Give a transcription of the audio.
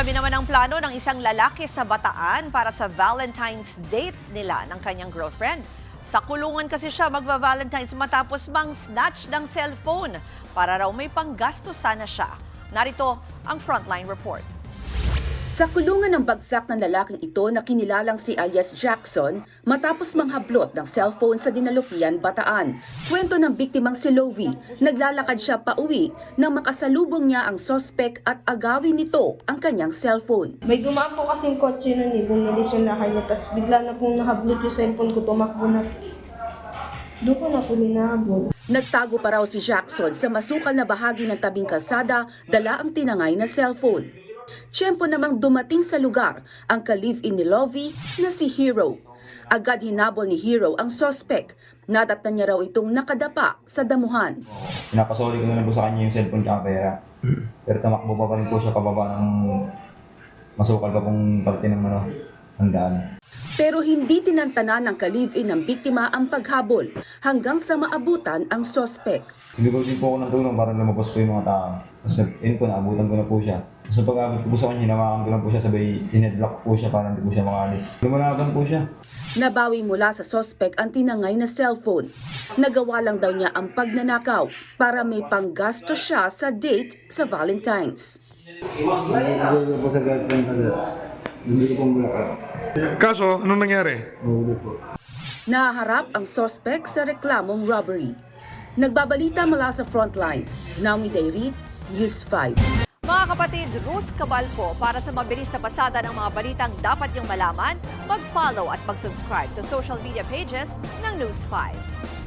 Nasabi naman ang plano ng isang lalaki sa Bataan para sa Valentine's date nila ng kanyang girlfriend. Sa kulungan kasi siya magva-Valentine's matapos mang-snatch ng cellphone para raw may panggasto sana siya. Narito ang Frontline Report. Sa kulungan ng bagsak ng lalaking ito na kinilalang si alias Jackson matapos manghablot ng cellphone sa Dinalupian, Bataan. Kwento ng biktimang si Lovie, naglalakad siya pauwi nang makasalubong niya ang sospek at agawin nito ang kanyang cellphone. May dumaan po kasing kotse nun eh, bumilis yung lakay niya, tapos bigla na pong nahablot yung cellphone ko, tumakbo na. Doon ko na po ninahabol. Nagtago pa raw si Jackson sa masukal na bahagi ng tabing kalsada, dala ang tinangay na cellphone. Tiyempo namang dumating sa lugar ang ka-live-in ni Lovie na si Hero. Agad hinabol ni Hero ang sospek. Nadatnan niya raw itong nakadapa sa damuhan. Pinapasoli ko na po sa kanya yung cellphone at pera. Pero tamakbo pa rin po siya pababa ng masukal pa pong parte ng handaan. Pero hindi tinantanan ng ka-live-in ng biktima ang paghabol hanggang sa maabutan ang sospek. Bigyan din po ako ng tulong para lumabas po yung mga tao. Tapos naabutan ko na po siya. So pag-abot ko po sa kanya, hinawakan ko lang po siya, sabay hinedlock po siya para hindi po siya makalis. Lumalaban po siya. Nabawi mula sa sospek ang tinangay na cellphone. Nagawa lang daw niya ang pagnanakaw para may panggasto siya sa date sa Valentine's. Hindi po sa girlfriend kasi hindi ko pong bulak. Kaso, anong nangyari? Mahuli po. Naharap ang sospek sa reklamong robbery. Nagbabalita mula sa Frontline, Naomi Dayrit, News 5. Mga kapatid, Ruth Cabalco, para sa mabilis na pasada ng mga balitang dapat niyong malaman, mag-follow at mag-subscribe sa social media pages ng News 5.